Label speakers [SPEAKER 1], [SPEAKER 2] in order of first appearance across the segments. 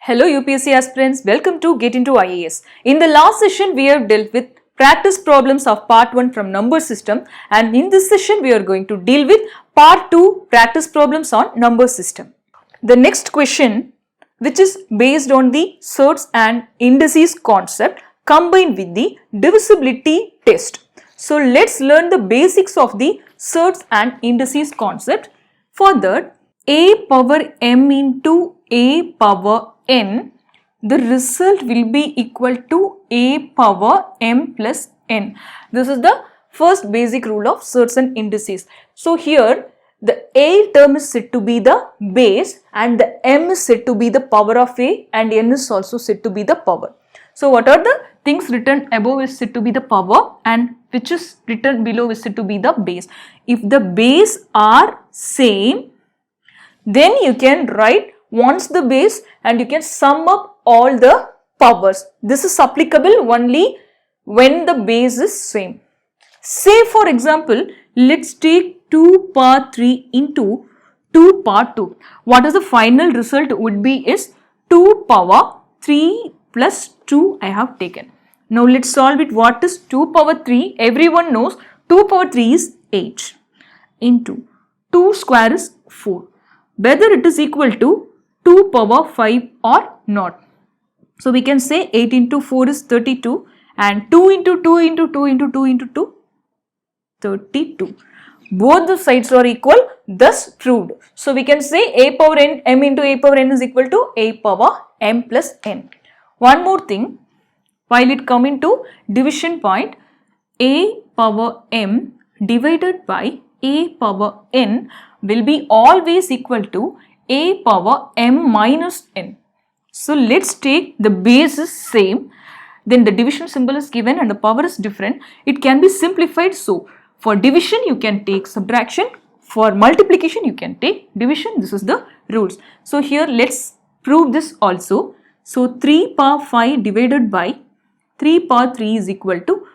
[SPEAKER 1] Hello UPSC aspirants, welcome to GetintoIAS. In the last session, we have dealt with practice problems of part 1 from number system, and in this session, we are going to deal with part 2 practice problems on number system. The next question, which is based on the surds and indices concept combined with the divisibility test. So let's learn the basics of the surds and indices concept. For that, a power m into a power n, the result will be equal to a power m plus n. This is the first basic rule of surds and indices. So here the a term is said to be the base and the m is said to be the power of a and n is also said to be the power. So what are the things written above is said to be the power and which is written below is said to be the base. If the base are same, then you can write once the base and you can sum up all the powers. This is applicable only when the base is same. Say for example, let's take 2 power 3 into 2 power 2. What is the final result would be is 2 power 3 plus 2 I have taken. Now let's solve it. What is 2 power 3? Everyone knows 2 power 3 is 8 into 2 square is 4. Whether it is equal to 2 power 5 or not. So we can say 8 into 4 is 32 and 2 into 2 into 2 into 2 into 2, 32. Both the sides are equal, thus proved. So we can say a power n, m into a power n is equal to a power m plus n. One more thing, while it come into division point, a power m divided by a power n will be always equal to a power m minus n. So let's take the base is same, then the division symbol is given and the power is different. It can be simplified. So for division you can take subtraction, for multiplication you can take division. This is the rules. So here let's prove this also. So 3 power 5 divided by 3 power 3 is equal to,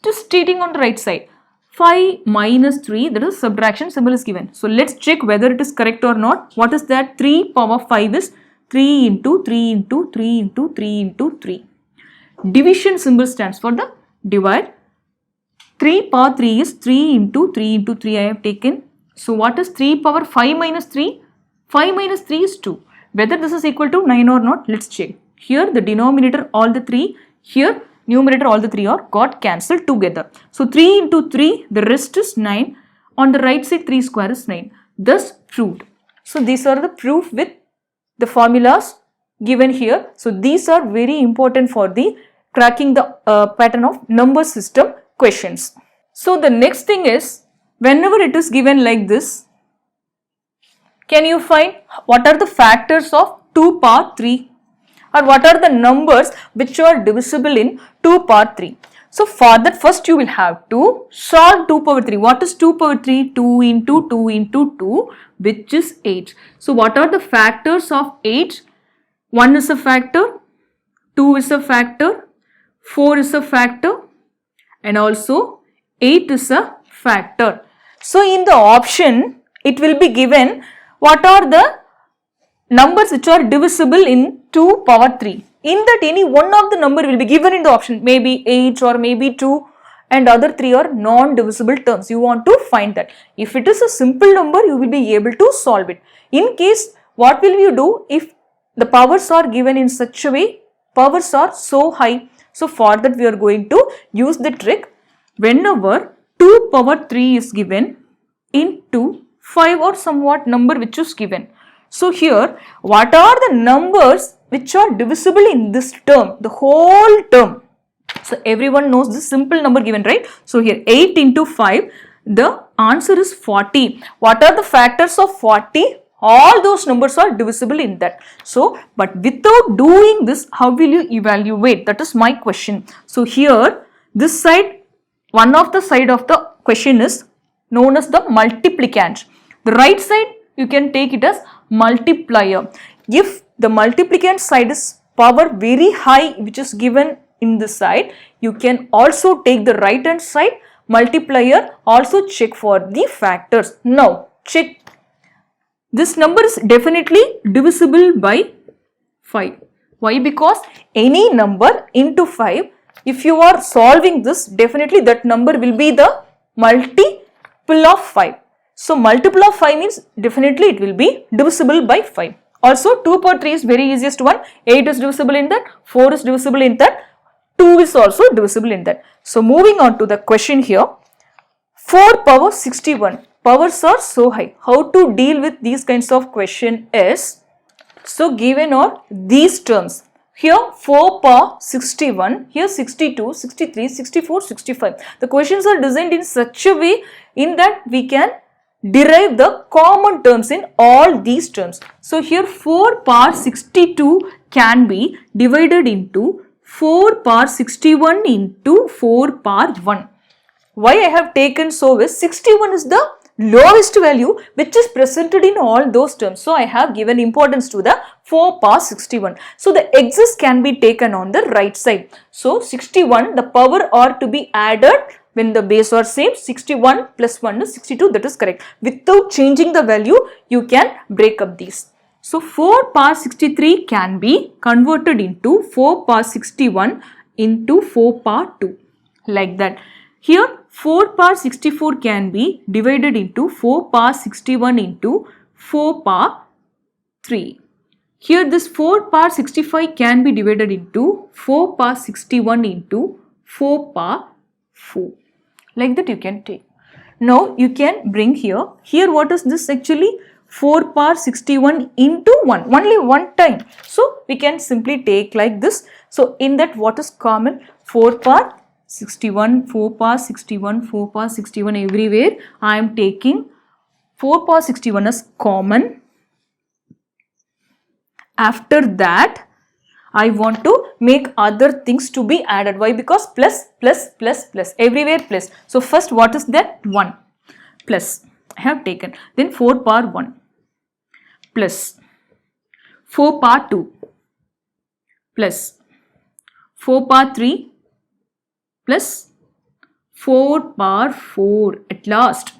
[SPEAKER 1] just stating on the right side, 5 minus 3, that is subtraction symbol is given. So let's check whether it is correct or not. What is that? 3 power 5 is 3 into 3 into 3 into 3 into 3. Division symbol stands for the divide. 3 power 3 is 3 into 3 into 3 I have taken. So what is 3 power 5 minus 3? 5 minus 3 is 2. Whether this is equal to 9 or not, let's check. Here the denominator all the 3, here numerator all the 3 are got cancelled together. So 3 into 3, the rest is 9. On the right side 3 square is 9. Thus proved. So these are the proof with the formulas given here. So these are very important for the cracking the pattern of number system questions. So the next thing is, whenever it is given like this, can you find what are the factors of 2 power 3? Or what are the numbers which are divisible in 2 power 3. So for that first you will have to solve 2 power 3. What is 2 power 3? 2 into 2 into 2 which is 8. So what are the factors of 8? 1 is a factor, 2 is a factor, 4 is a factor and also 8 is a factor. So in the option it will be given what are the numbers which are divisible in 2 power 3. In that any one of the number will be given in the option, maybe 8 or maybe 2 and other 3 are non-divisible terms. You want to find that. If it is a simple number, you will be able to solve it. In case, what will you do if the powers are given in such a way, powers are so high. So for that we are going to use the trick. Whenever 2 power 3 is given into 5 or somewhat number which is given. So here, what are the numbers which are divisible in this term, the whole term? So everyone knows this simple number given, right? So here 8 into 5, the answer is 40. What are the factors of 40? All those numbers are divisible in that. So, but without doing this, how will you evaluate? That is my question. So here, this side, one of the side of the question is known as the multiplicand. The right side, you can take it as multiplier. If the multiplicand side is power very high which is given in this side, you can also take the right hand side multiplier, also check for the factors. Now check, this number is definitely divisible by 5. Why? Because any number into 5, if you are solving this, definitely that number will be the multiple of 5. So multiple of 5 means definitely it will be divisible by 5. Also 2 power 3 is very easiest one. 8 is divisible in that, 4 is divisible in that, 2 is also divisible in that. So moving on to the question here. 4 power 61. Powers are so high. How to deal with these kinds of question is, so given are these terms. Here 4 power 61, here 62, 63, 64, 65. The questions are designed in such a way in that we can derive the common terms in all these terms. So here 4 power 62 can be divided into 4 power 61 into 4 power 1. Why I have taken so is 61 is the lowest value which is presented in all those terms. So I have given importance to the 4 power 61. So the excess can be taken on the right side. So 61, the power are to be added when the base are same. 61 plus 1 is 62, that is correct. Without changing the value, you can break up these. So 4 power 63 can be converted into 4 power 61 into 4 power 2, like that. Here 4 power 64 can be divided into 4 power 61 into 4 power 3. Here this 4 power 65 can be divided into 4 power 61 into 4 power 4. Like that you can take. Now you can bring here. Here what is this actually? 4 power 61 into 1. Only one time. So we can simply take like this. So in that what is common? 4 power 61, 4 power 61, 4 power 61 everywhere. I am taking 4 power 61 as common. After that, I want to make other things to be added. Why? Because plus, plus, plus, plus. Everywhere plus. So first what is that? 1. Plus. I have taken. Then 4 power 1. Plus. 4 power 2. Plus. 4 power 3. Plus 4 power 4 at last.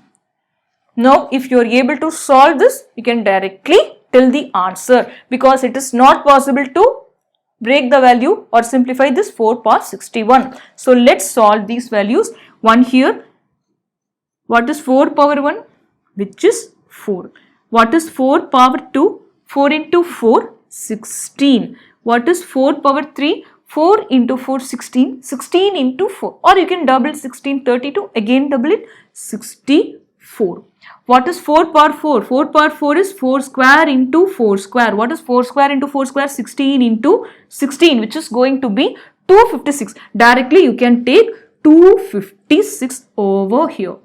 [SPEAKER 1] Now if you are able to solve this, you can directly tell the answer, because it is not possible to break the value or simplify this 4 power 61. So let's solve these values. 1 here. What is 4 power 1? Which is 4. What is 4 power 2? 4 into 4, 16. What is 4 power 3? 4 into 4, 16, 16 into 4, or you can double 16, 32, again double it, 64. What is 4 power 4? 4 power 4 is 4 square into 4 square. What is 4 square into 4 square? 16 into 16, which is going to be 256. Directly you can take 256 over here.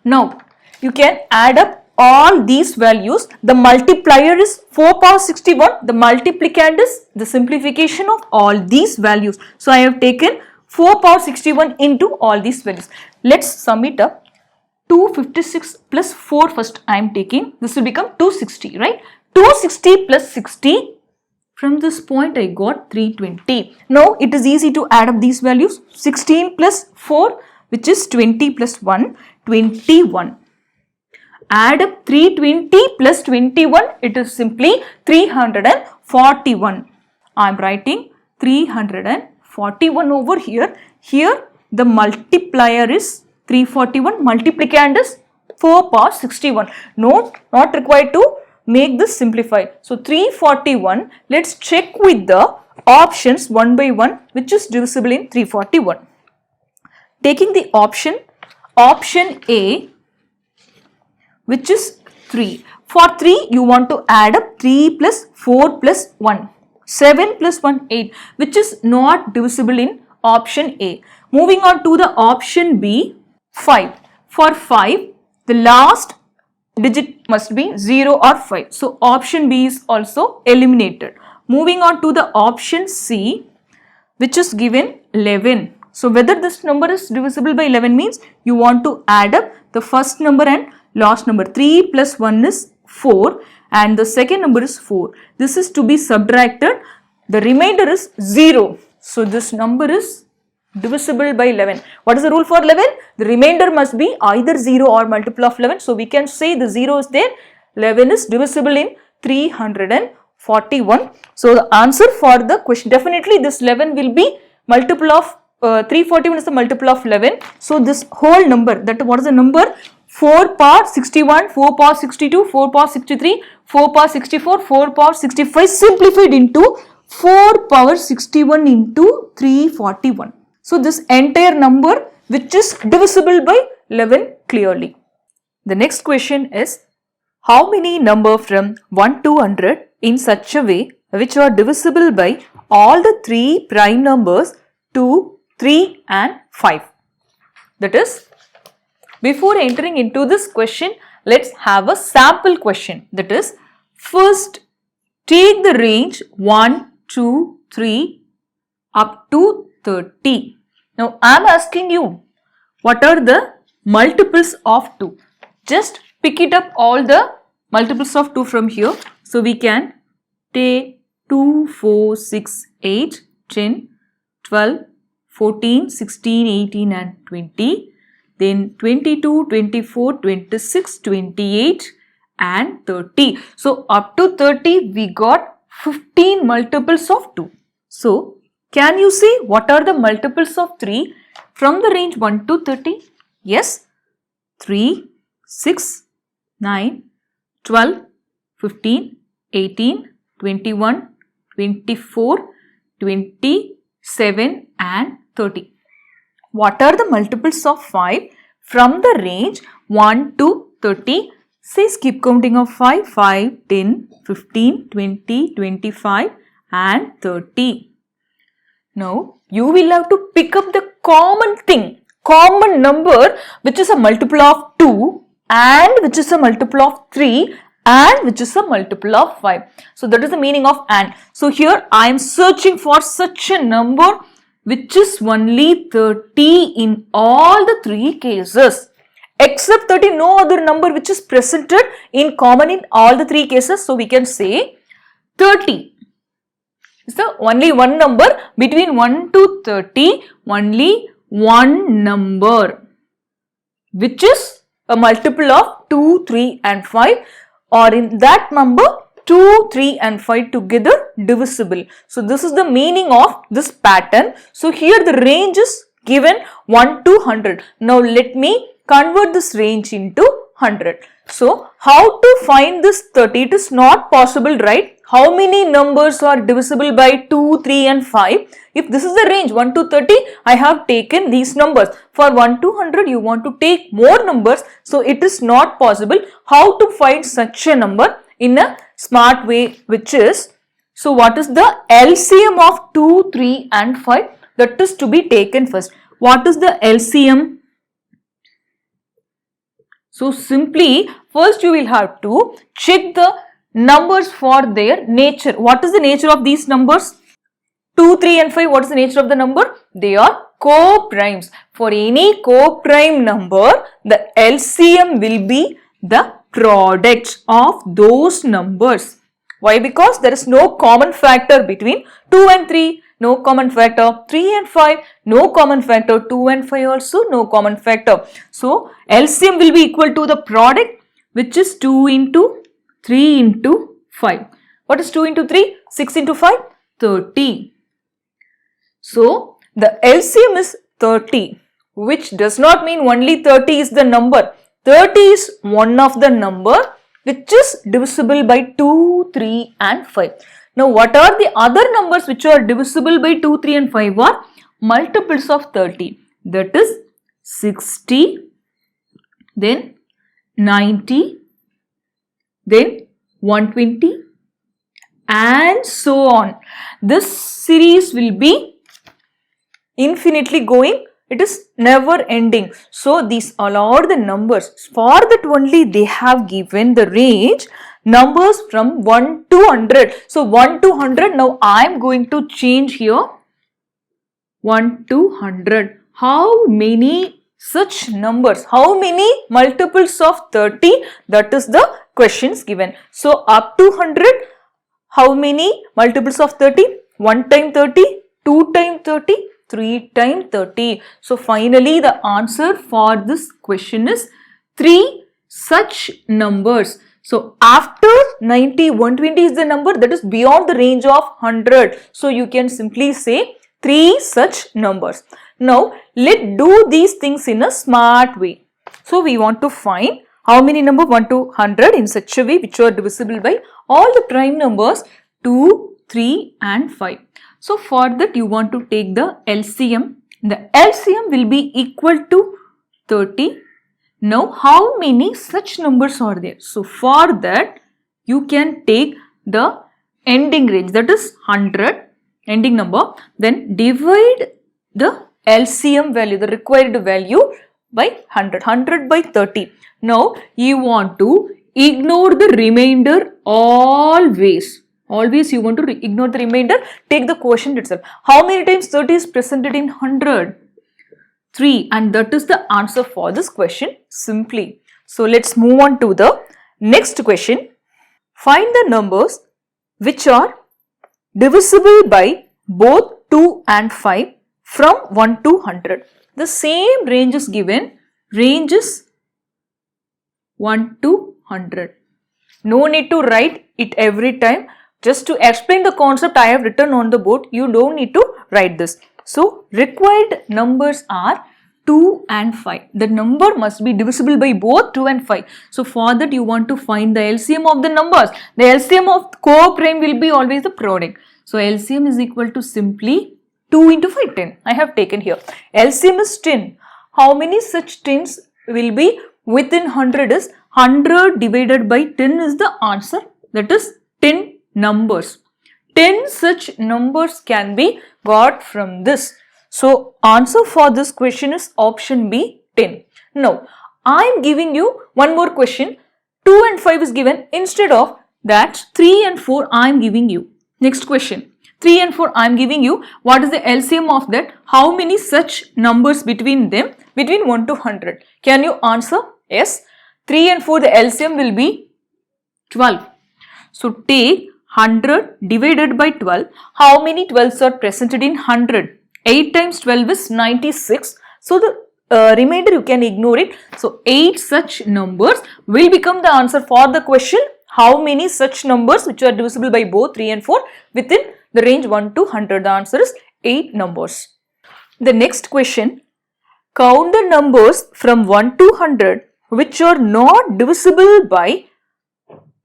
[SPEAKER 1] Now you can add up all these values. The multiplier is 4 power 61. The multiplicand is the simplification of all these values. So I have taken 4 power 61 into all these values. Let's sum it up. 256 plus 4 first I am taking. This will become 260, right? 260 plus 60. From this point I got 320. Now it is easy to add up these values. 16 plus 4, which is 20 plus 1, 21. Add up 320 plus 21, it is simply 341. I am writing 341 over here. Here the multiplier is 341, multiplicand is 4 power 61. Note, not required to make this simplified. So 341, let's check with the options one by one, which is divisible in 341. Taking the option A, which is 3. For 3, you want to add up 3 plus 4 plus 1. 7 plus 1, 8, which is not divisible in option A. Moving on to the option B, 5. For 5, the last digit must be 0 or 5. So option B is also eliminated. Moving on to the option C, which is given 11. So whether this number is divisible by 11 means you want to add up the first number and last number. 3 plus 1 is 4 and the second number is 4. This is to be subtracted. The remainder is 0. So this number is divisible by 11. What is the rule for 11? The remainder must be either 0 or multiple of 11. So we can say the 0 is there. 11 is divisible in 341. 41. So the answer for the question, definitely this 11 will be multiple of 341 is the multiple of 11. So this whole number, that what is the number? 4 power 61, 4 power 62, 4 power 63, 4 power 64, 4 power 65 simplified into 4 power 61 into 341. So this entire number which is divisible by 11 clearly. The next question is, how many number from 1 to 100 in such a way which are divisible by all the 3 prime numbers 2, 3 and 5? That is, before entering into this question, let's have a sample question. That is, first take the range 1, 2, 3 up to 30. Now I am asking you, what are the multiples of 2? Just pick it up all the multiples of 2 from here. So we can take 2, 4, 6, 8, 10, 12, 14, 16, 18 and 20. Then 22, 24, 26, 28 and 30. So up to 30 we got 15 multiples of 2. So can you see what are the multiples of 3 from the range 1 to 30? Yes, 3, 6, 9, 12, 15, 18, 21, 24, 27 and 30. What are the multiples of 5 from the range 1 to 30? Say skip counting of 5, 5, 10, 15, 20, 25 and 30. Now you will have to pick up the common thing, common number which is a multiple of 2 and which is a multiple of 3 and which is a multiple of 5. So that is the meaning of and. So here I am searching for such a number which is only 30 in all the 3 cases. Except 30, no other number which is presented in common in all the 3 cases. So we can say 30 is the only one number between 1 to 30, only one number which is a multiple of 2, 3 and 5, or in that number 2, 3 and 5 together divisible. So this is the meaning of this pattern. So here the range is given 1 to 100. Now let me convert this range into 100. So how to find this 30? It is not possible, right? How many numbers are divisible by 2, 3 and 5? If this is the range 1 to 30, I have taken these numbers. For 1 to 100, you want to take more numbers. So it is not possible. How to find such a number in a smart way, which is, so what is the LCM of 2, 3 and 5? That is to be taken first. What is the LCM? So simply first you will have to check the numbers for their nature. What is the nature of these numbers? 2, 3 and 5, what is the nature of the number? They are co-primes. For any co-prime number, the LCM will be the product of those numbers. Why? Because there is no common factor between 2 and 3, no common factor, 3 and 5, no common factor, 2 and 5 also no common factor. So LCM will be equal to the product which is 2 into 3 into 5. What is 2 into 3? 6 into 5? 30. So the LCM is 30, which does not mean only 30 is the number. 30 is one of the number which is divisible by 2, 3 and 5. Now what are the other numbers which are divisible by 2, 3 and 5 are multiples of 30. That is 60, then 90, then 120 and so on. This series will be infinitely going. It is never ending. So these all are the numbers. For that only they have given the range numbers from 1 to 100. So 1 to 100. Now I am going to change here 1 to 100. How many such numbers? How many multiples of 30? That is the questions given. So up to 100. How many multiples of 30? 1 time 30, 2 time 30, 3 times 30. So finally the answer for this question is 3 such numbers. So after 90, 120 is the number that is beyond the range of 100. So you can simply say 3 such numbers. Now let's do these things in a smart way. So we want to find how many number 1 to 100 in such a way which are divisible by all the prime numbers 2, 3 and 5. So for that you want to take the LCM. The LCM will be equal to 30. Now how many such numbers are there? So for that you can take the ending range, that is 100 ending number, then divide the LCM value, the required value by 100 by 30. Now you want to ignore the remainder always. Always you want to ignore the remainder, take the quotient itself. How many times 30 is presented in 100? 3, and that is the answer for this question simply. So let's move on to the next question. Find the numbers which are divisible by both 2 and 5 from 1 to 100. The same range is given, range is 1 to 100. No need to write it every time. Just to explain the concept I have written on the board, you don't need to write this. So required numbers are 2 and 5. The number must be divisible by both 2 and 5. So for that you want to find the LCM of the numbers. The LCM of co-prime will be always the product. So LCM is equal to simply 2 into 5, 10. I have taken here. LCM is 10. How many such 10s will be within 100 is 100 divided by 10 is the answer. That is 10 numbers. 10 such numbers can be got from this. So answer for this question is option B, 10. Now I am giving you one more question. 2 and 5 is given. Instead of that 3 and 4 I am giving you. Next question. 3 and 4 I am giving you. What is the LCM of that? How many such numbers between them? Between 1 to 100. Can you answer? Yes. 3 and 4 the LCM will be 12. So take 100 divided by 12. How many 12s are presented in 100? 8 times 12 is 96. So the remainder you can ignore it. So 8 such numbers will become the answer for the question. How many such numbers which are divisible by both 3 and 4 within the range 1 to 100? The answer is 8 numbers. The next question. Count the numbers from 1 to 100 which are not divisible by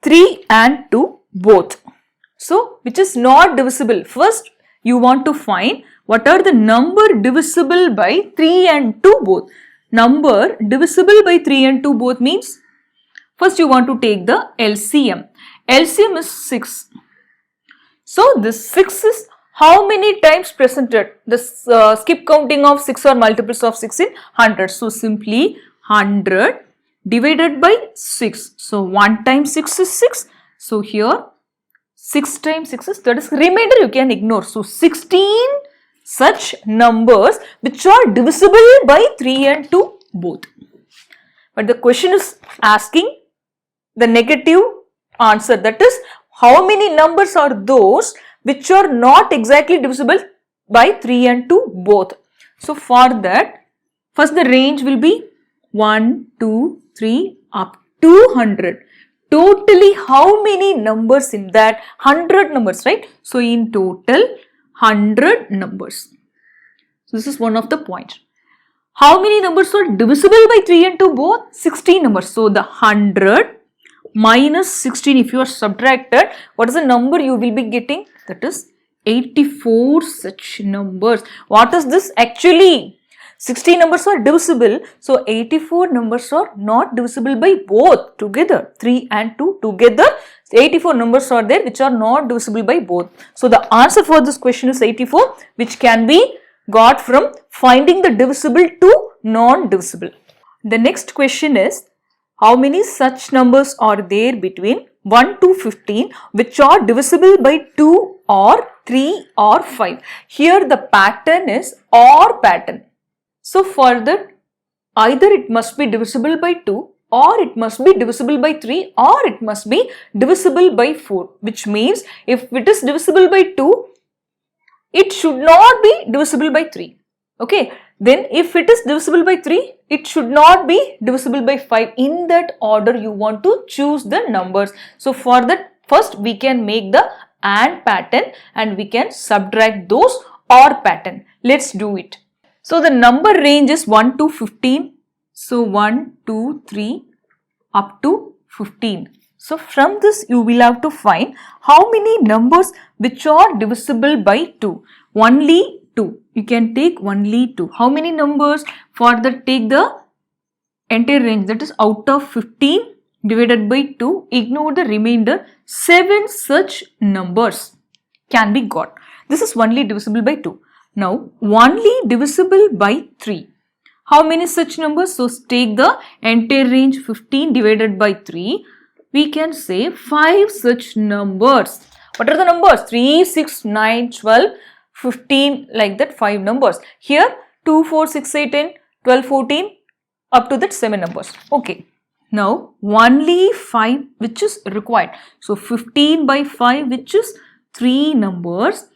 [SPEAKER 1] 3 and 2 both. So which is not divisible? First you want to find what are the number divisible by 3 and 2 both. Number divisible by 3 and 2 both means first you want to take the LCM. LCM is 6. So this 6 is how many times presented? This skip counting of 6 or multiples of 6 in 100. So simply 100 divided by 6. So 1 times 6 is 6. So here 6 times 6 is, that is remainder you can ignore. So 16 such numbers which are divisible by 3 and 2 both. But the question is asking the negative answer, that is how many numbers are those which are not exactly divisible by 3 and 2 both. So for that first the range will be 1, 2, 3 up to 100. Totally how many numbers in that? 100 numbers, right? So in total 100 numbers. So this is one of the points. How many numbers are divisible by 3 and 2 both? 16 numbers. So the 100 minus 16, if you are subtracted, what is the number you will be getting? That is 84 such numbers. What is this actually? 16 numbers are divisible, so 84 numbers are not divisible by both together. 3 and 2 together, 84 numbers are there which are not divisible by both. So the answer for this question is 84, which can be got from finding the divisible to non-divisible. The next question is, how many such numbers are there between 1 to 15 which are divisible by 2 or 3 or 5? Here the pattern is OR pattern. So for that, either it must be divisible by 2 or it must be divisible by 3 or it must be divisible by 4, which means if it is divisible by 2, it should not be divisible by 3. Okay, Then if it is divisible by 3, it should not be divisible by 5. In that order you want to choose the numbers. So for that, first we can make the AND pattern and we can subtract those OR pattern. Let's do it. So the number range is 1 to 15. So 1, 2, 3 up to 15. So from this you will have to find how many numbers which are divisible by 2. Only 2. You can take only 2. How many numbers? For that, take the entire range, that is out of 15 divided by 2. Ignore the remainder. 7 such numbers can be got. This is only divisible by 2. Now only divisible by 3. How many such numbers? So take the entire range 15 divided by 3. We can say 5 such numbers. What are the numbers? 3, 6, 9, 12, 15, like that 5 numbers. Here 2, 4, 6, 8, 10, 12, 14 up to that 7 numbers. Okay. Now only 5 which is required. So 15 by 5 which is 3 numbers.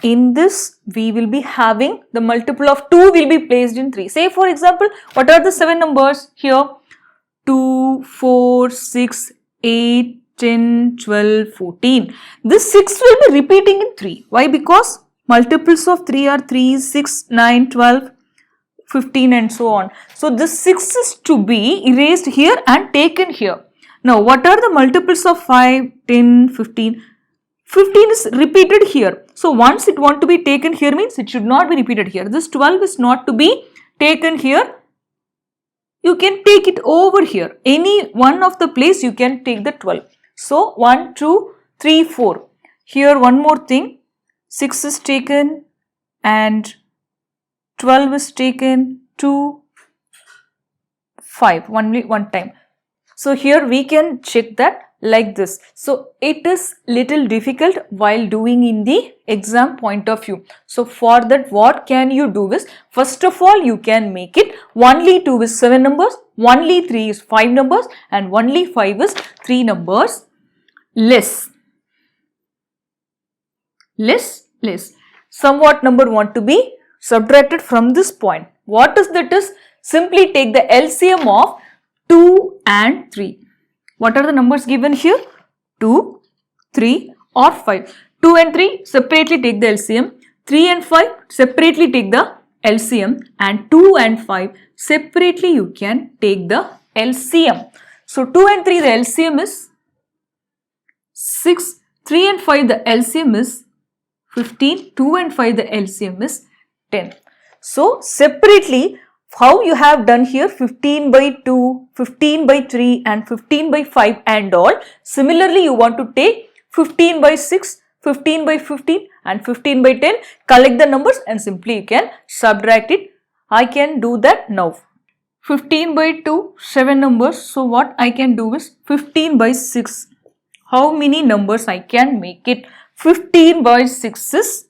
[SPEAKER 1] In this we will be having the multiple of 2 will be placed in 3. Say for example, what are the 7 numbers here? 2, 4, 6, 8, 10, 12, 14. This 6 will be repeating in 3. Why? Because multiples of 3 are 3, 6, 9, 12, 15 and so on. So this 6 is to be erased here and taken here. Now what are the multiples of 5, 10, 15? 15 is repeated here. So once it want to be taken here means it should not be repeated here. This 12 is not to be taken here. You can take it over here. Any one of the place you can take the 12. So 1, 2, 3, 4. Here one more thing. 6 is taken and 12 is taken, 2, 5. Only one time. So here we can check that like this. So it is little difficult while doing in the exam point of view. So for that, what can you do is, first of all you can make it only 2 is 7 numbers, only 3 is 5 numbers and only 5 is 3 numbers less. Somewhat number want to be subtracted from this point. What is that is? Simply take the LCM of 2 and 3. What are the numbers given here? 2, 3 or 5. 2 and 3 separately take the LCM. 3 and 5 separately take the LCM. And 2 and 5 separately you can take the LCM. So 2 and 3 the LCM is 6. 3 and 5 the LCM is 15. 2 and 5 the LCM is 10. So separately, how you have done here 15 by 2, 15 by 3 and 15 by 5 and all. Similarly, you want to take 15 by 6, 15 by 15 and 15 by 10. Collect the numbers and simply you can subtract it. I can do that now. 15 by 2, 7 numbers. So what I can do is 15 by 6. How many numbers I can make it? 15 by 6 is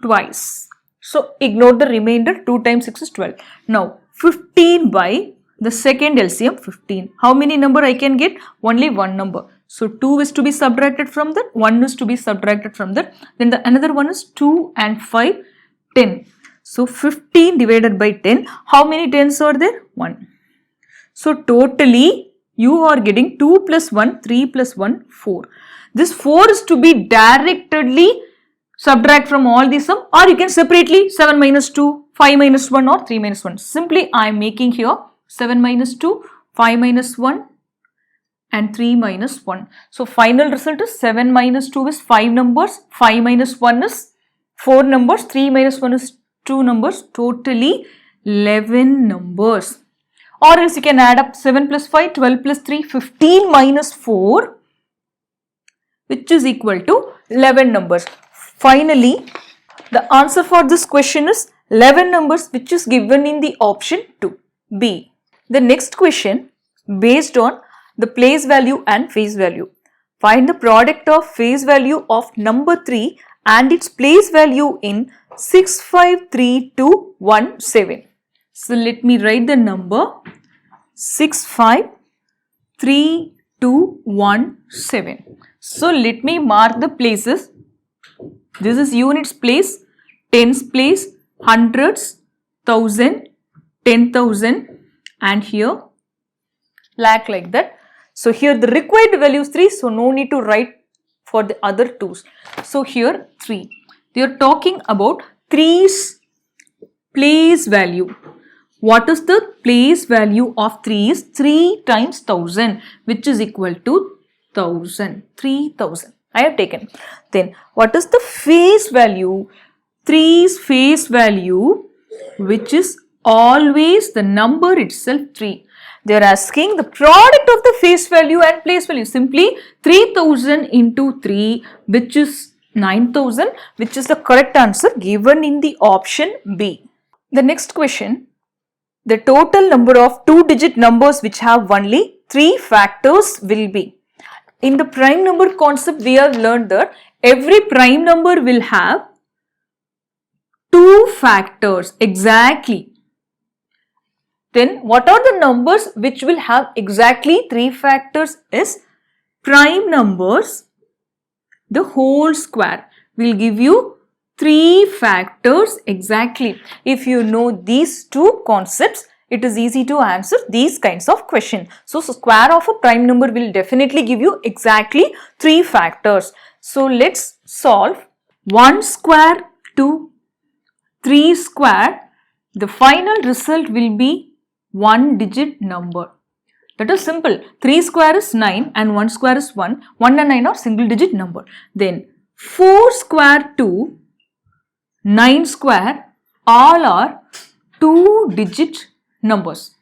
[SPEAKER 1] twice. So ignore the remainder. 2 times 6 is 12. Now 15 by the second LCM 15. How many number I can get? Only one number. So 2 is to be subtracted from that. 1 is to be subtracted from that. Then the another one is 2 and 5, 10. So 15 divided by 10. How many 10s are there? 1. So totally you are getting 2 plus 1, 3 plus 1, 4. This 4 is to be directly subtract from all these sum, or you can separately 7 minus 2, 5 minus 1 or 3 minus 1. Simply I am making here 7 minus 2, 5 minus 1 and 3 minus 1. So final result is 7 minus 2 is 5 numbers, 5 minus 1 is 4 numbers, 3 minus 1 is 2 numbers, totally 11 numbers. Or else you can add up 7 plus 5, 12 plus 3, 15 minus 4, which is equal to 11 numbers. Finally, the answer for this question is 11 numbers, which is given in the option 2, B. The next question, based on the place value and face value. Find the product of face value of number 3 and its place value in 65317. So let me write the number 65317. So let me mark the places. This is units place, tens place, hundreds, 1000, 10,000 and here lakh like that. So here the required value is 3, so no need to write for the other 2's. So here 3. They are talking about 3's place value. What is the place value of 3 is 3 times 1000, which is equal to 1000, 3000. I have taken. Then what is the face value? 3's face value, which is always the number itself 3. They are asking the product of the face value and place value. Simply 3000 into 3, which is 9000, which is the correct answer given in the option B. The next question, the total number of 2-digit numbers which have only 3 factors will be. In the prime number concept, we have learned that every prime number will have 2 factors exactly. Then what are the numbers which will have exactly 3 factors is prime numbers, the whole square will give you 3 factors exactly. If you know these two concepts, it is easy to answer these kinds of questions. So square of a prime number will definitely give you exactly 3 factors. So let's solve 1 square to 3 square. The final result will be 1-digit number. That is simple. 3 square is 9 and 1 square is 1. 1 and 9 are single digit number. Then 4 square to 9 square, all are 2-digit numbers.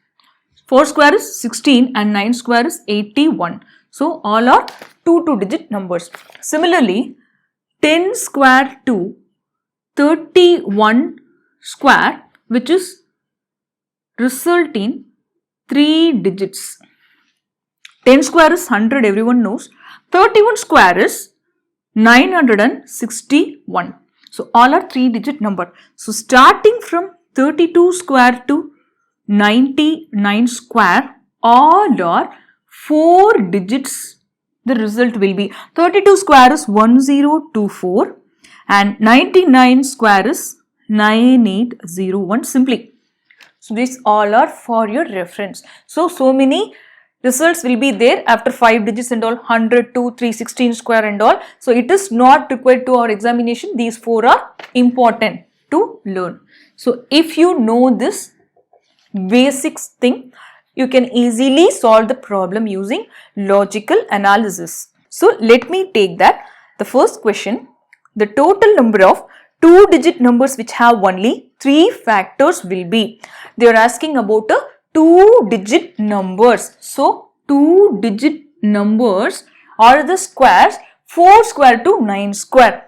[SPEAKER 1] 4 square is 16 and 9 square is 81. So all are 2-digit numbers. Similarly, 10 square to 31 square, which is result in 3 digits. 10 square is 100, everyone knows. 31 square is 961. So all are 3-digit number. So starting from 32 square to 99 square, all are 4 digits. The result will be 32 square is 1024 and 99 square is 9801 simply. So these all are for your reference. So many results will be there after 5 digits and all, 100, 2, 3, 16 square and all. So it is not required to our examination. These 4 are important to learn. So if you know this basics thing, you can easily solve the problem using logical analysis. So let me take that. The first question, the total number of 2-digit numbers which have only 3 factors will be. They are asking about a 2-digit numbers. So 2-digit numbers are the squares 4 square to 9 square.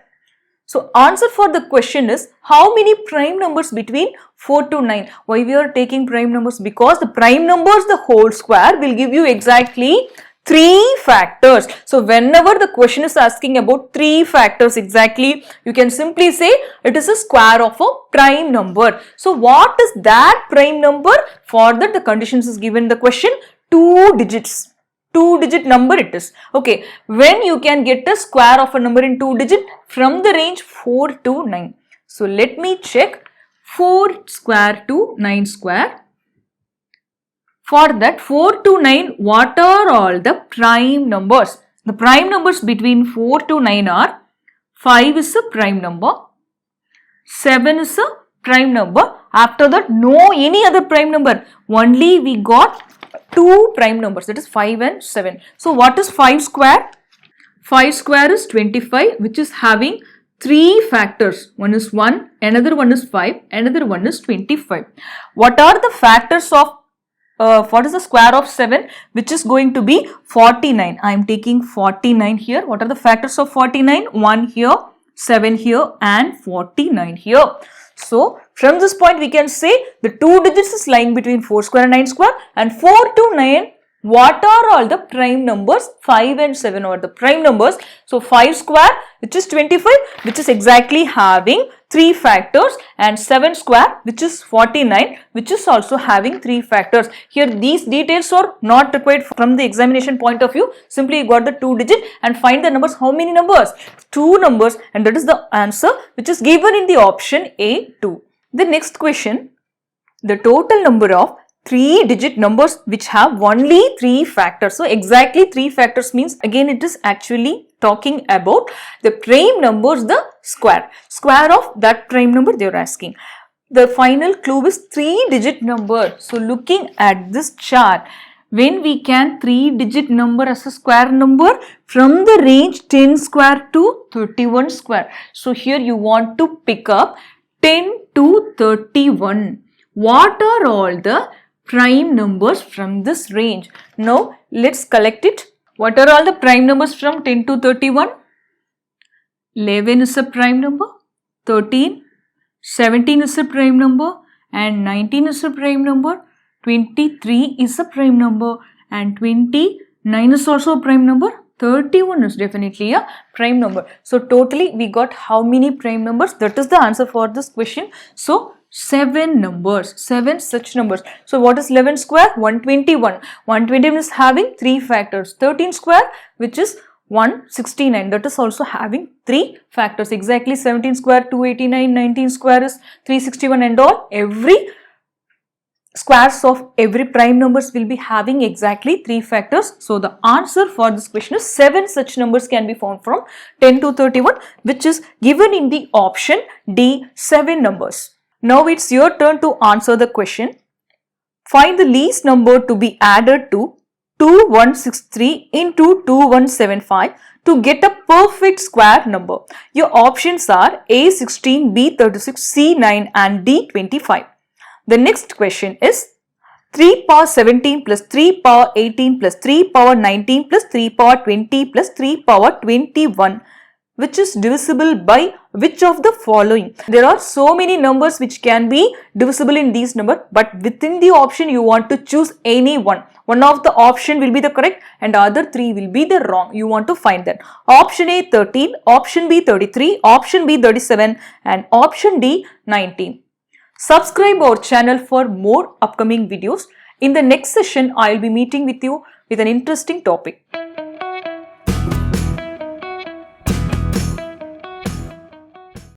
[SPEAKER 1] So answer for the question is how many prime numbers between 4 to 9. Why we are taking prime numbers? Because the prime numbers, the whole square, will give you exactly 3 factors. So whenever the question is asking about 3 factors exactly, you can simply say it is a square of a prime number. So what is that prime number? For that the conditions is given in the question, 2 digits. 2-digit number it is. Okay, when you can get a square of a number in 2 digit? From the range 4 to 9. So let me check 4 square to 9 square. For that 4 to 9, what are all the prime numbers? The prime numbers between 4 to 9 are 5 is a prime number, 7 is a prime number. After that, no any other prime number. Only we got 2 prime numbers, that is 5 and 7. So what is 5 square? 5 square is 25, which is having 3 factors. One is 1, another one is 5, another one is 25. What are the factors of what is the square of 7, which is going to be 49. I am taking 49 here. What are the factors of 49? 1 here, 7 here and 49 here. So from this point we can say the 2 digits is lying between 4 square and 9 square, and 4 to 9, what are all the prime numbers? 5 and 7 are the prime numbers. So 5 square, which is 25, which is exactly having 3 factors, and 7 square, which is 49, which is also having 3 factors. Here these details are not required from the examination point of view. Simply you got the 2 digit and find the numbers. How many numbers? 2 numbers, and that is the answer which is given in the option A2. The next question, the total number of 3-digit numbers which have only 3 factors. So exactly 3 factors means again it is actually talking about the prime numbers, the square of that prime number they are asking. The final clue is 3-digit number. So looking at this chart, when we can 3-digit number as a square number from the range 10 square to 31 square. So here you want to pick up 10 to 31. What are all the prime numbers from this range? Now let's collect it. What are all the prime numbers from 10 to 31? 11 is a prime number, 13, 17 is a prime number, and 19 is a prime number, 23 is a prime number, and 29 is also a prime number, 31 is definitely a prime number. So totally we got how many prime numbers? That is the answer for this question. So 7 numbers, 7 such numbers. So what is 11 square? 121. 121 is having 3 factors. 13 square, which is 169, that is also having 3 factors. Exactly 17 square 289, 19 square is 361 and all. Every squares of every prime numbers will be having exactly 3 factors. So the answer for this question is 7 such numbers can be found from 10 to 31, which is given in the option D, 7 numbers. Now it's your turn to answer the question. Find the least number to be added to 2163 into 2175 to get a perfect square number. Your options are A16, B36, C9 and D25. The next question is 3 power 17 plus 3 power 18 plus 3 power 19 plus 3 power 20 plus 3 power 21, which is divisible by which of the following? There are so many numbers which can be divisible in these numbers, but within the option you want to choose any one. One of the option will be the correct and the other 3 will be the wrong. You want to find that. Option A 13, option B 33, option B 37 and option D 19. Subscribe our channel for more upcoming videos. In the next session, I will be meeting with you with an interesting topic.